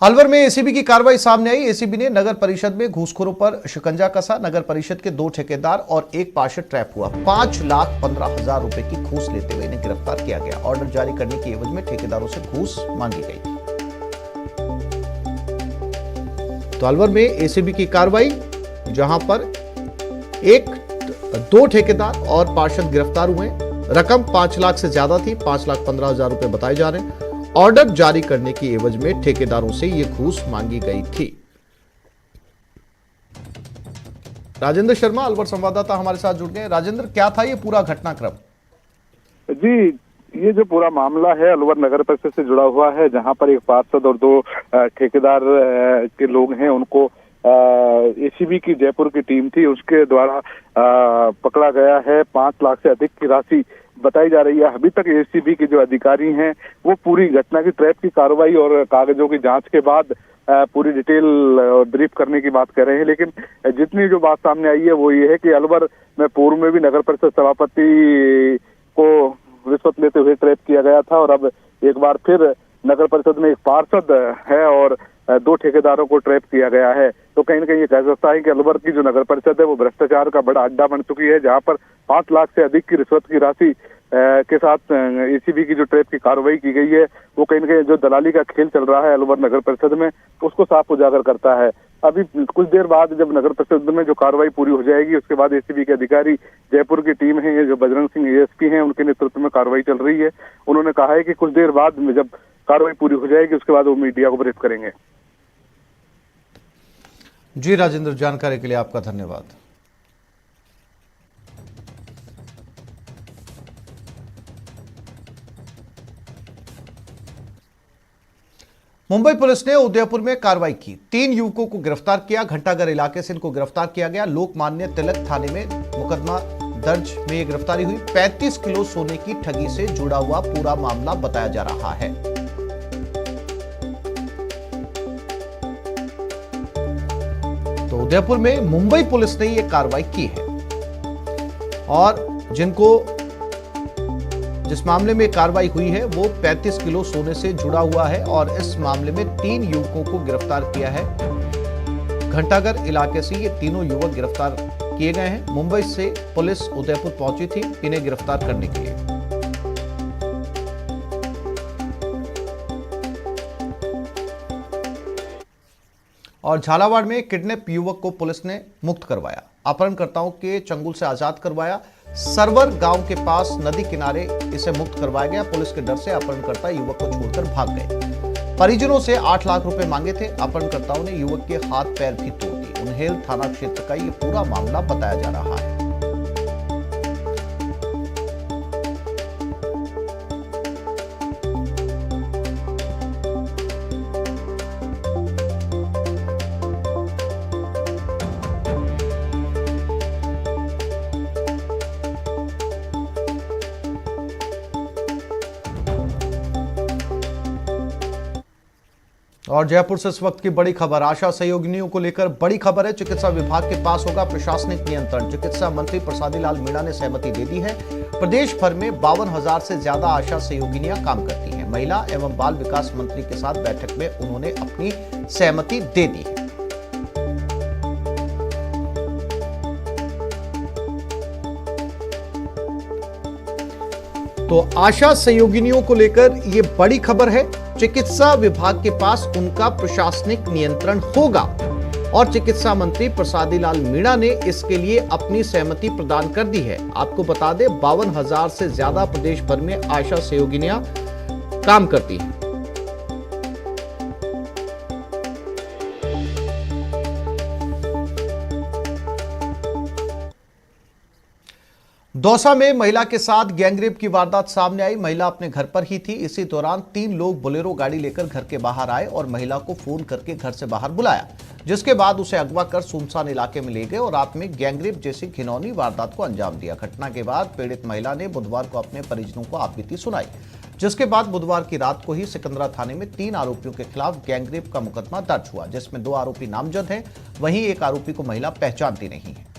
अलवर में एसीबी की कार्रवाई सामने आई। एसीबी ने नगर परिषद में घूसखोरों पर शिकंजा कसा। नगर परिषद के 2 ठेकेदार और एक पार्षद ट्रैप हुआ। 5,15,000 रुपए की घूस लेते हुए इन्हें गिरफ्तार किया गया। ऑर्डर जारी करने की एवज में ठेकेदारों से घूस मांगी गई। तो अलवर में एसीबी की कार्रवाई, जहां पर 2 ठेकेदार और पार्षद गिरफ्तार हुए। रकम 5 लाख से ज्यादा थी। 5,15,000 रुपए बताए जा रहे हैं। ऑर्डर जारी करने की एवज में ठेकेदारों से यह घूस मांगी गई थी। राजेंद्र शर्मा, अलवर संवाददाता, हमारे साथ जुड़ गए। राजेंद्र, क्या था ये पूरा घटनाक्रम? जी, ये जो पूरा मामला है अलवर नगर परिषद से जुड़ा हुआ है, जहां पर एक पार्षद और 2 ठेकेदार के लोग हैं, उनको एसीबी की जयपुर की टीम थी, उसके द्वारा पकड़ा गया है। 5 लाख से अधिक की राशि बताई जा रही है। अभी तक एसीबी के जो अधिकारी हैं वो पूरी घटना की ट्रैप की कार्रवाई और कागजों की जांच के बाद पूरी डिटेल ब्रीफ करने की बात कर रहे हैं। लेकिन जितनी जो बात सामने आई है वो ये है कि अलवर में पूर्व में भी नगर परिषद सभापति को रिश्वत लेते हुए ट्रैप किया गया था और अब एक बार फिर नगर परिषद में एक पार्षद है और 2 ठेकेदारों को ट्रैप किया गया है। तो कहीं ना कहीं ये कह सकता है कि अलवर की जो नगर परिषद है वो भ्रष्टाचार का बड़ा अड्डा बन चुकी है, जहां पर 5 लाख से अधिक की रिश्वत की राशि के साथ एसीबी की जो ट्रैप की कार्रवाई की गई है वो कहीं ना कहीं जो दलाली का खेल चल रहा है अलवर नगर परिषद में उसको साफ उजागर करता है। अभी कुछ देर बाद जब नगर परिषद में जो कार्रवाई पूरी हो जाएगी उसके बाद एसीबी के अधिकारी, जयपुर की टीम है, ये जो बजरंग सिंह एएसपी हैं, उनके नेतृत्व में कार्रवाई चल रही है। उन्होंने कहा है कि कुछ देर बाद में जब कार्रवाई पूरी हो जाएगी उसके बाद वो मीडिया को ब्रीफ करेंगे। जी राजेंद्र, जानकारी के लिए आपका धन्यवाद। मुंबई पुलिस ने उदयपुर में कार्रवाई की। 3 युवकों को गिरफ्तार किया। घंटाघर इलाके से इनको गिरफ्तार किया गया। लोकमान्य तिलक थाने में मुकदमा दर्ज में यह गिरफ्तारी हुई। 35 किलो सोने की ठगी से जुड़ा हुआ पूरा मामला बताया जा रहा है। तो उदयपुर में मुंबई पुलिस ने यह कार्रवाई की है और जिस मामले में कार्रवाई हुई है वो 35 किलो सोने से जुड़ा हुआ है और इस मामले में 3 युवकों को गिरफ्तार किया है। घंटाघर इलाके से ये तीनों युवक गिरफ्तार किए गए हैं। मुंबई से पुलिस उदयपुर पहुंची थी इन्हें गिरफ्तार करने के लिए। और झालावाड़ में किडनैप युवक को पुलिस ने मुक्त करवाया। अपहरणकर्ताओं के चंगुल से आजाद करवाया। सरवर गांव के पास नदी किनारे इसे मुक्त करवाया गया। पुलिस के डर से अपहरणकर्ता युवक को छोड़कर भाग गए। परिजनों से 8 लाख रुपए मांगे थे। अपहरणकर्ताओं ने युवक के हाथ पैर भी तोड़ दिए। उन्हेल थाना क्षेत्र का यह पूरा मामला बताया जा रहा है। और जयपुर से इस वक्त की बड़ी खबर, आशा सहयोगिनियों को लेकर बड़ी खबर है। चिकित्सा विभाग के पास होगा प्रशासनिक नियंत्रण। चिकित्सा मंत्री प्रसादी लाल मीणा ने सहमति दे दी है। प्रदेश भर में 52,000 से ज्यादा आशा सहयोगिनियां काम करती हैं। महिला एवं बाल विकास मंत्री के साथ बैठक में उन्होंने अपनी सहमति दे दी है। तो आशा सहयोगिनियों को लेकर यह बड़ी खबर है। चिकित्सा विभाग के पास उनका प्रशासनिक नियंत्रण होगा और चिकित्सा मंत्री प्रसादी लाल मीणा ने इसके लिए अपनी सहमति प्रदान कर दी है। आपको बता दें 52,000 से ज्यादा प्रदेश भर में आशा सहयोगिनियां काम करती हैं। दौसा में महिला के साथ गैंगरेप की वारदात सामने आई। महिला अपने घर पर ही थी। इसी दौरान 3 लोग बोलेरो गाड़ी लेकर घर के बाहर आए और महिला को फोन करके घर से बाहर बुलाया, जिसके बाद उसे अगवा कर सुनसान इलाके में ले गए और रात में गैंगरेप जैसी घिनौनी वारदात को अंजाम दिया। घटना के बाद पीड़ित महिला ने बुधवार को अपने परिजनों को आपबीती सुनाई, जिसके बाद बुधवार की रात को ही सिकंदरा थाने में 3 आरोपियों के खिलाफ गैंगरेप का मुकदमा दर्ज हुआ, जिसमें 2 आरोपी नामजद हैं। वहीं एक आरोपी को महिला पहचानती नहीं है।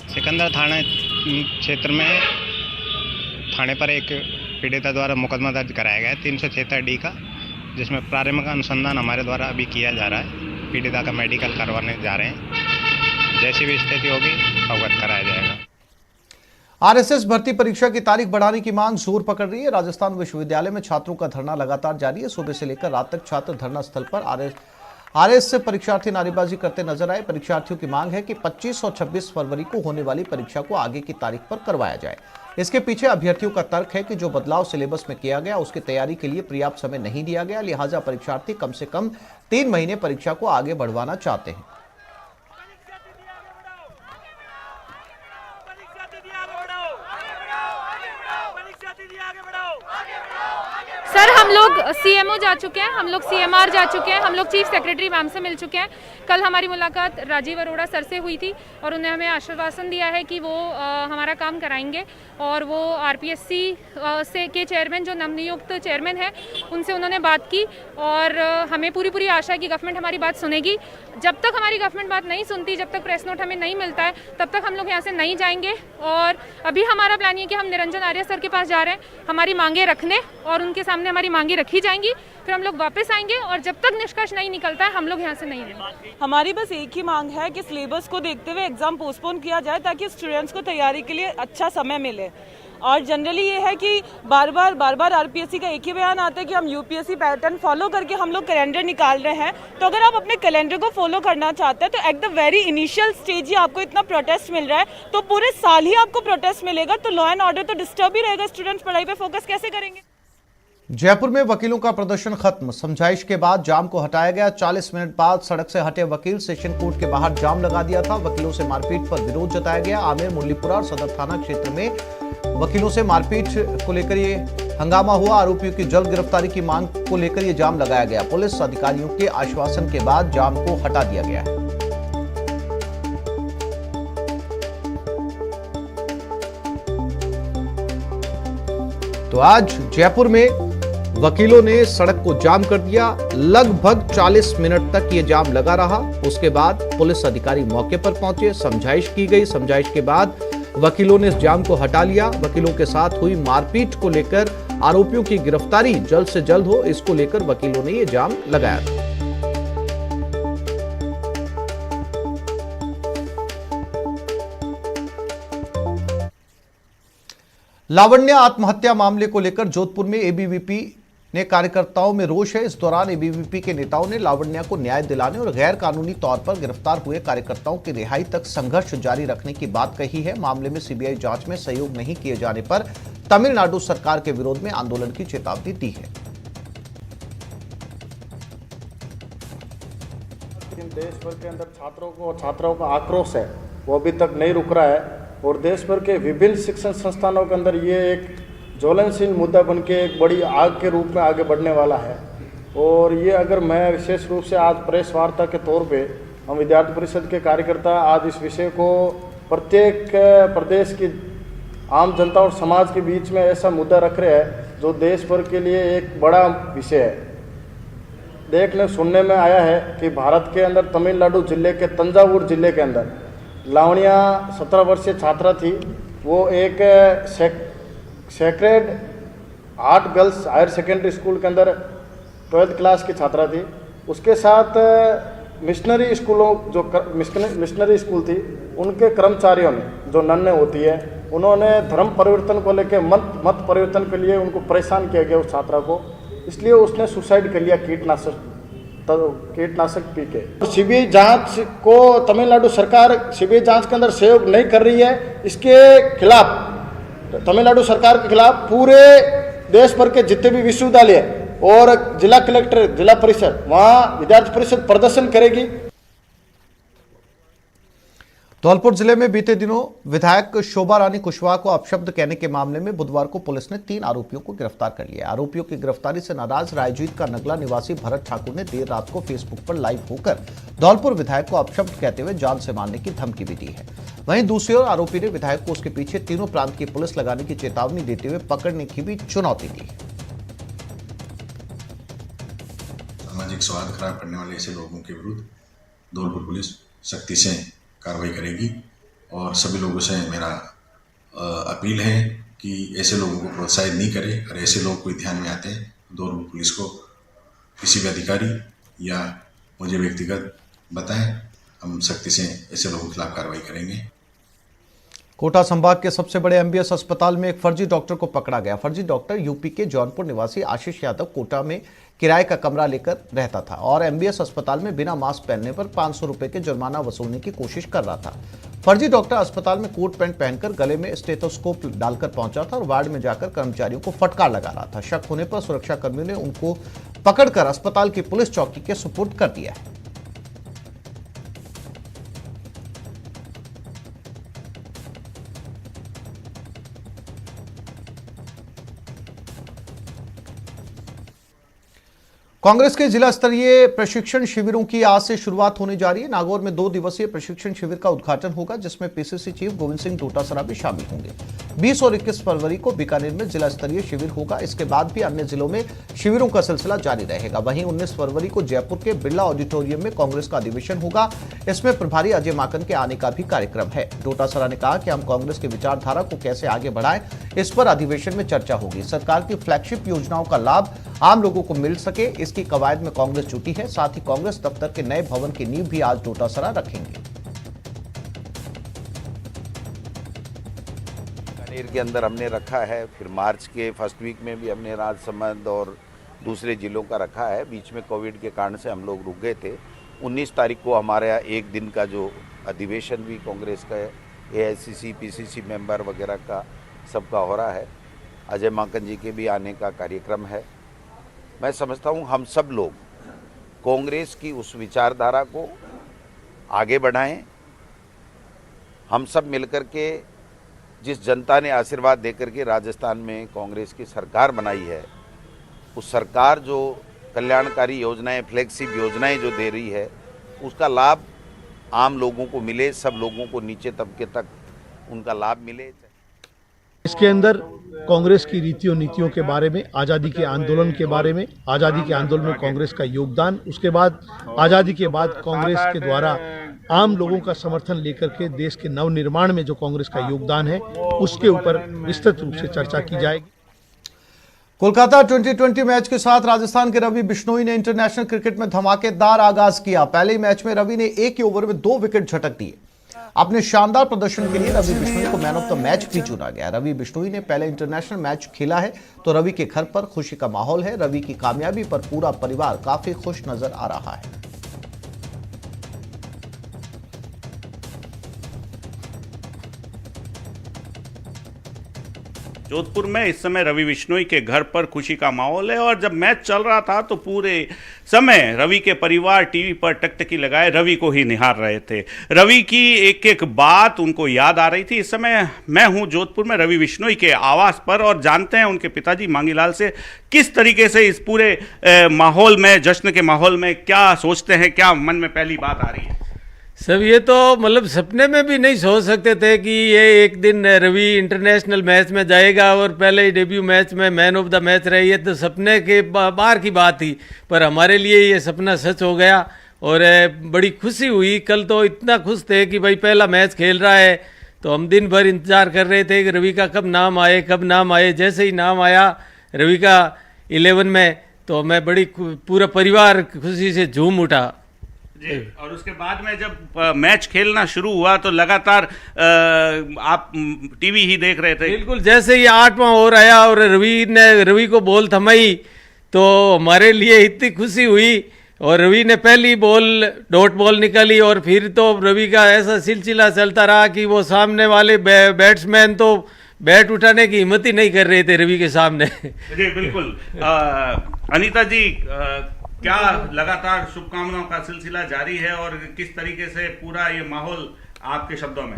सिकंदर थाना क्षेत्र में थाने पर एक पीड़िता द्वारा मुकदमा दर्ज कराया गया है 376D का, जिसमें प्रारंभिक अनुसंधान हमारे द्वारा अभी किया जा रहा है। पीड़िता का मेडिकल करवाने जा रहे हैं। जैसी भी स्थिति होगी अवगत कराया जाएगा। आरएसएस भर्ती परीक्षा की तारीख बढ़ाने की मांग जोर पकड़ रही है। राजस्थान विश्वविद्यालय में छात्रों का धरना लगातार जारी है। सुबह से लेकर रात तक छात्र धरना स्थल पर आरएस से परीक्षार्थी नारेबाजी करते नजर आए। परीक्षार्थियों की मांग है कि 25 और 26 फरवरी को होने वाली परीक्षा को आगे की तारीख पर करवाया जाए। इसके पीछे अभ्यर्थियों का तर्क है कि जो बदलाव सिलेबस में किया गया उसकी तैयारी के लिए पर्याप्त समय नहीं दिया गया, लिहाजा परीक्षार्थी कम से कम 3 महीने परीक्षा को आगे बढ़वाना चाहते हैं। सर, हम लोग सीएमओ जा चुके हैं, हम लोग सीएमआर जा चुके हैं, हम लोग चीफ सेक्रेटरी मैम से मिल चुके हैं। कल हमारी मुलाकात राजीव अरोड़ा सर से हुई थी और उन्हें हमें आश्वासन दिया है कि वो हमारा काम कराएंगे और वो आरपीएससी से के चेयरमैन जो नवनियुक्त चेयरमैन है उनसे उन्होंने बात की और हमें पूरी आशा है कि गवर्नमेंट हमारी बात सुनेगी। जब तक हमारी गवर्नमेंट बात नहीं सुनती, जब तक प्रेस नोट हमें नहीं मिलता है, तब तक हम लोग यहाँ से नहीं जाएंगे। और अभी हमारा प्लान ये कि हम निरंजन आर्य सर के पास जा रहे हैं हमारी मांगे रखने और उनके सामने हमारी मांगे रखी जाएंगी। फिर हम लोग वापस आएंगे और जब तक निष्कर्ष नहीं निकलता है हम लोग यहाँ से नहीं जाएंगे। हमारी बस एक ही मांग है कि सिलेबस को देखते हुए एग्जाम पोस्टपोन किया जाए ताकि स्टूडेंट्स को तैयारी के लिए अच्छा समय मिले। और जनरली ये है कि बार बार आरपीएससी का एक ही बयान आता है कि हम यूपीएससी पैटर्न फॉलो करके हम लोग कैलेंडर निकाल रहे हैं। तो अगर आप अपने कैलेंडर को फॉलो करना चाहते हैं तो at the very initial stage ही आपको इतना प्रोटेस्ट मिल रहा है, तो पूरे साल ही आपको प्रोटेस्ट मिलेगा, तो लॉ एंड ऑर्डर तो डिस्टर्ब ही रहेगा। स्टूडेंट्स पढ़ाई पे फोकस कैसे करेंगे? जयपुर में वकीलों का प्रदर्शन खत्म। समझाइश के बाद जाम को हटाया गया। 40 मिनट बाद सड़क से हटे वकील सेशन कोर्ट के बाहर जाम लगा दिया था। वकीलों से मारपीट पर विरोध जताया गया। आमेर, मुरलीपुरा और सदर थाना क्षेत्र में वकीलों से मारपीट को लेकर ये हंगामा हुआ। आरोपियों की जल्द गिरफ्तारी की मांग को लेकर ये जाम लगाया गया। पुलिस अधिकारियों के आश्वासन के बाद जाम को हटा दिया गया है। तो आज जयपुर में वकीलों ने सड़क को जाम कर दिया। लगभग 40 मिनट तक ये जाम लगा रहा। उसके बाद पुलिस अधिकारी मौके पर पहुंचे, समझाइश की गई। समझाइश के बाद वकीलों ने इस जाम को हटा लिया। वकीलों के साथ हुई मारपीट को लेकर आरोपियों की गिरफ्तारी जल्द से जल्द हो, इसको लेकर वकीलों ने ये जाम लगाया था। लावण्या आत्महत्या मामले को लेकर जोधपुर में एबीवीपी ने कार्यकर्ताओं में रोष है। इस दौरान एबीवीपी के नेताओं ने लावण्या को न्याय दिलाने और गैर कानूनी तौर पर गिरफ्तार हुए कार्यकर्ताओं की रिहाई तक संघर्ष जारी रखने की बात कही है। मामले में सीबीआई जांच में सहयोग नहीं किए जाने पर तमिलनाडु सरकार के विरोध में आंदोलन की चेतावनी दी है। देश भर के अंदर छात्रों का आक्रोश है, वो अभी तक नहीं रुक रहा है और देश भर के विभिन्न शिक्षण संस्थानों के अंदर ये एक ज्वलनशील मुद्दा बन के एक बड़ी आग के रूप में आगे बढ़ने वाला है। और ये अगर मैं विशेष रूप से आज प्रेस वार्ता के तौर पे हम विद्यार्थी परिषद के कार्यकर्ता आज इस विषय को प्रत्येक प्रदेश की आम जनता और समाज के बीच में ऐसा मुद्दा रख रहे हैं जो देश भर के लिए एक बड़ा विषय है। देखने सुनने में आया है कि भारत के अंदर तमिलनाडु जिले के तंजावुर जिले के अंदर लावण्या 17 वर्षीय छात्रा थी। वो एक sacred heart girls higher secondary school के अंदर 12th क्लास की छात्रा थी। उसके साथ मिशनरी स्कूलों जो मिशनरी स्कूल थी उनके कर्मचारियों ने, जो नन्हे होती है, उन्होंने धर्म परिवर्तन को लेकर मत परिवर्तन के लिए उनको परेशान किया गया उस छात्रा को, इसलिए उसने सुसाइड कर लिया कीटनाशक पी के। सीबीआई जांच को तमिलनाडु सरकार सीबीआई जांच के अंदर सहयोग नहीं कर रही है। इसके खिलाफ तमिलनाडु सरकार के खिलाफ पूरे देश भर के जितने भी विश्वविद्यालय और जिला कलेक्टर, जिला परिषद, वहां विद्यार्थी परिषद प्रदर्शन करेगी। धौलपुर जिले में बीते दिनों विधायक शोभा रानी कुशवाहा को अपशब्द कहने के मामले में बुधवार को पुलिस ने 3 आरोपियों को गिरफ्तार कर लिया। आरोपियों की गिरफ्तारी से नाराज रायजीत का नगला निवासी भरत ठाकुर ने देर रात को फेसबुक पर लाइव होकर धौलपुर विधायक को अपशब्द कहते हुए जान से मारने की धमकी भी दी है। वहीं दूसरी ओर आरोपी ने विधायक को उसके पीछे तीनों प्रांत की पुलिस लगाने की चेतावनी देते हुए पकड़ने की भी चुनौती दी। सामाजिक सौहार्द खराब करने वाले ऐसे लोगों के विरुद्ध धौलपुर पुलिस सख्ती से कार्रवाई करेगी और सभी लोगों से मेरा अपील है कि ऐसे लोगों को प्रोत्साहित नहीं करें और ऐसे लोग कोई ध्यान में आते हैं धौलपुर पुलिस को किसी भी अधिकारी या मुझे व्यक्तिगत बताएं, हम सख्ती से ऐसे लोगों के खिलाफ कार्रवाई करेंगे। कोटा संभाग के सबसे बड़े एमबीएस अस्पताल में एक फर्जी डॉक्टर को पकड़ा गया। फर्जी डॉक्टर यूपी के जौनपुर निवासी आशीष यादव कोटा में किराए का कमरा लेकर रहता था और एमबीएस अस्पताल में बिना मास्क पहनने पर 500 रुपए के जुर्माना वसूलने की कोशिश कर रहा था। फर्जी डॉक्टर अस्पताल में कोट पैंट पहनकर गले में स्टेथोस्कोप डालकर पहुंचा था और वार्ड में जाकर कर्मचारियों को फटकार लगा रहा था। शक होने पर सुरक्षा कर्मियों ने उनको पकड़कर अस्पताल की पुलिस चौकी के सुपुर्द कर दिया है। कांग्रेस के जिला स्तरीय प्रशिक्षण शिविरों की आज से शुरुआत होने जा रही है। नागौर में 2 दिवसीय प्रशिक्षण शिविर का उद्घाटन होगा, जिसमें पीसीसी चीफ गोविंद सिंह डोटासरा भी शामिल होंगे। 20 और 21 फरवरी को बीकानेर में जिला स्तरीय शिविर होगा। इसके बाद भी अन्य जिलों में शिविरों का सिलसिला जारी रहेगा। वहीं 19 फरवरी को जयपुर के बिरला ऑडिटोरियम में कांग्रेस का अधिवेशन होगा। इसमें प्रभारी अजय माकन के आने का भी कार्यक्रम है। डोटासरा ने कहा कि हम कांग्रेस की विचारधारा को कैसे आगे बढ़ाएं, इस पर अधिवेशन में चर्चा होगी। सरकार की फ्लैगशिप योजनाओं का लाभ आम लोगों को मिल सके, इसकी कवायद में कांग्रेस जुटी है। साथ ही कांग्रेस दफ्तर के नए भवन की नींव भी आज डोटासरा रखेंगे। बीकानेर के अंदर हमने रखा है, फिर मार्च के फर्स्ट वीक में भी हमने राजसमंद और दूसरे जिलों का रखा है। बीच में कोविड के कारण से हम लोग रुक गए थे। 19 तारीख को हमारे यहाँ एक दिन का जो अधिवेशन भी कांग्रेस का एआईसीसी पीसीसी मेंबर वगैरह का सबका हो रहा है। अजय माकन जी के भी आने का कार्यक्रम है। मैं समझता हूँ हम सब लोग कांग्रेस की उस विचारधारा को आगे बढ़ाएं। हम सब मिलकर के जिस जनता ने आशीर्वाद देकर के राजस्थान में कांग्रेस की सरकार बनाई है, उस सरकार जो कल्याणकारी योजनाएं, फ्लैगशिप योजनाएं जो दे रही है, उसका लाभ आम लोगों को मिले, सब लोगों को नीचे तबके तक उनका लाभ मिले। इसके अंदर कांग्रेस की रीतियों नीतियों के बारे में, आज़ादी के आंदोलन के बारे में, आज़ादी के आंदोलन में कांग्रेस का योगदान, उसके बाद आज़ादी के बाद कांग्रेस के द्वारा आम लोगों का समर्थन लेकर के देश के नवनिर्माण में जो कांग्रेस का योगदान है, उसके ऊपर विस्तृत रूप से चर्चा की जाएगी। कोलकाता 2020 मैच के साथ राजस्थान के रवि बिश्नोई ने इंटरनेशनल क्रिकेट में धमाकेदार आगाज किया। पहले ही मैच में रवि ने एक ही ओवर में 2 विकेट झटक दिए। अपने शानदार प्रदर्शन के लिए रवि बिश्नोई को मैन ऑफ द मैच भी चुना गया। रवि बिश्नोई ने पहले इंटरनेशनल मैच खेला है, तो रवि के घर पर खुशी का माहौल है। रवि की कामयाबी पर पूरा परिवार काफी खुश नजर आ रहा है। जोधपुर में इस समय रवि बिश्नोई के घर पर खुशी का माहौल है और जब मैच चल रहा था तो पूरे समय रवि के परिवार टीवी पर टकटकी लगाए रवि को ही निहार रहे थे। रवि की एक एक बात उनको याद आ रही थी। इस समय मैं हूं जोधपुर में रवि बिश्नोई के आवास पर और जानते हैं उनके पिताजी मांगीलाल से किस तरीके से इस पूरे माहौल में, जश्न के माहौल में क्या सोचते हैं, क्या मन में पहली बात आ रही है। सब ये तो मतलब सपने में भी नहीं सोच सकते थे कि ये एक दिन रवि इंटरनेशनल मैच में जाएगा और पहले ही डेब्यू मैच में मैन ऑफ द मैच रही है, तो सपने के बाहर की बात थी। पर हमारे लिए ये सपना सच हो गया और बड़ी खुशी हुई। कल तो इतना खुश थे कि भाई पहला मैच खेल रहा है, तो हम दिन भर इंतजार कर रहे थे कि रवि का कब नाम आए, कब नाम आए। जैसे ही नाम आया रवि का 11 में, तो मैं बड़ी पूरा परिवार खुशी से झूम उठा। जी, और उसके बाद में जब मैच खेलना शुरू हुआ तो लगातार आप टीवी ही देख रहे थे। बिल्कुल, जैसे ही 8वां ओवर आया और रवि को बॉल थमाई तो हमारे लिए इतनी खुशी हुई। और रवि ने पहली बॉल डॉट बॉल निकाली और फिर तो रवि का ऐसा सिलसिला चलता रहा कि वो सामने वाले बैट्समैन तो बैट उठाने की हिम्मत ही नहीं कर रहे थे रवि के सामने। जी बिल्कुल। अनीता जी, क्या लगातार शुभकामनाओं का सिलसिला जारी है और किस तरीके से पूरा ये माहौल आपके शब्दों में?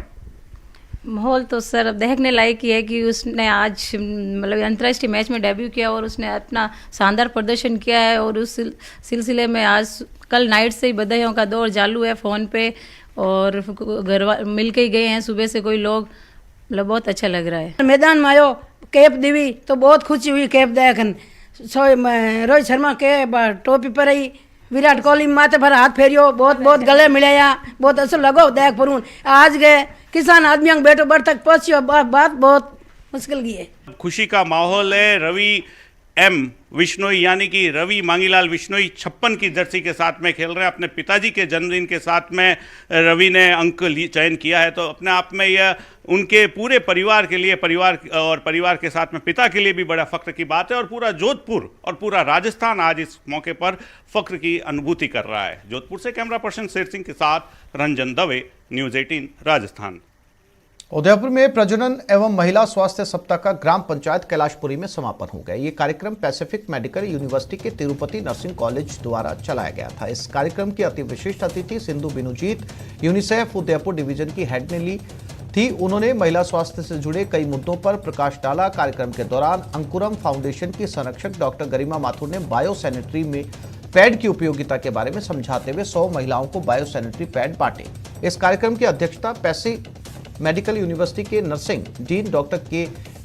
माहौल तो सर अब देखने लायक ही है कि उसने आज मतलब अंतर्राष्ट्रीय मैच में डेब्यू किया और उसने अपना शानदार प्रदर्शन किया है। और उस सिलसिले में आज कल नाइट से ही बधाइयों का दौर चालू है फ़ोन पे, और घर मिल के ही गए हैं सुबह से कोई लोग। मतलब बहुत अच्छा लग रहा है। मैदान में आयो कैप दीवी तो बहुत खुशी हुई। कैप देखन रोहित शर्मा के टोपी पर ही, विराट कोहली माथे पर हाथ फेरियो, बहुत बहुत गले मिलाया, बहुत अच्छा लगो देख पर। आज गए किसान आदमियों बेटो बड़ तक पहुंचियो, बात बहुत मुश्किल की है। खुशी का माहौल है। रवि एम विश्नोई यानी कि रवि मांगीलाल विश्नोई 56 की जर्सी के साथ में खेल रहे हैं। अपने पिताजी के जन्मदिन के साथ में रवि ने अंक चयन किया है, तो अपने आप में यह उनके पूरे परिवार के लिए, परिवार के साथ में पिता के लिए भी बड़ा फख्र की बात है। और पूरा जोधपुर और पूरा राजस्थान आज इस मौके पर फख्र की अनुभूति कर रहा है। जोधपुर से कैमरा पर्सन शेर सिंह के साथ रंजन दवे, न्यूज़ 18 राजस्थान। उदयपुर में प्रजनन एवं महिला स्वास्थ्य सप्ताह का ग्राम पंचायत कैलाशपुरी में समापन हो गया। ये कार्यक्रम पैसिफिक मेडिकल यूनिवर्सिटी के तिरुपति नर्सिंग कॉलेज द्वारा चलाया गया था। इस कार्यक्रम की अति विशिष्ट अतिथि सिंधु बिनुजीत यूनिसेफ उदयपुर डिवीजन की हेड ने ली थी। उन्होंने महिला स्वास्थ्य से जुड़े कई मुद्दों पर प्रकाश डाला। कार्यक्रम के दौरान अंकुरम फाउंडेशन की संरक्षक डॉक्टर गरिमा माथुर ने बायो सैनिटरी में पैड की उपयोगिता के बारे में समझाते हुए 100 महिलाओं को बायो सैनिटरी पैड बांटे। इस कार्यक्रम की अध्यक्षता पैसिफिक मेडिकल यूनिवर्सिटी के नर्सिंग डीन डॉक्टर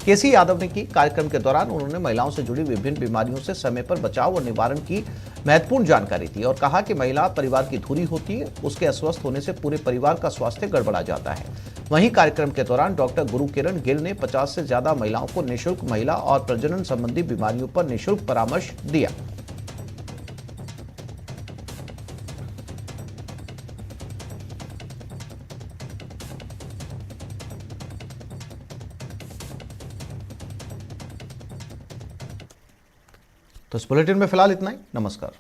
केसी यादव ने की। कार्यक्रम के दौरान उन्होंने महिलाओं से जुड़ी विभिन्न बीमारियों से समय पर बचाव और निवारण की महत्वपूर्ण जानकारी दी और कहा कि महिला परिवार की धुरी होती है, उसके अस्वस्थ होने से पूरे परिवार का स्वास्थ्य गड़बड़ा जाता है। वहीं कार्यक्रम के दौरान डॉक्टर गुरुकिरण गिल ने 50 से ज्यादा महिलाओं को निःशुल्क महिला और प्रजनन संबंधी बीमारियों पर निःशुल्क परामर्श दिया। तो इस बुलेटिन में फिलहाल इतना ही। नमस्कार।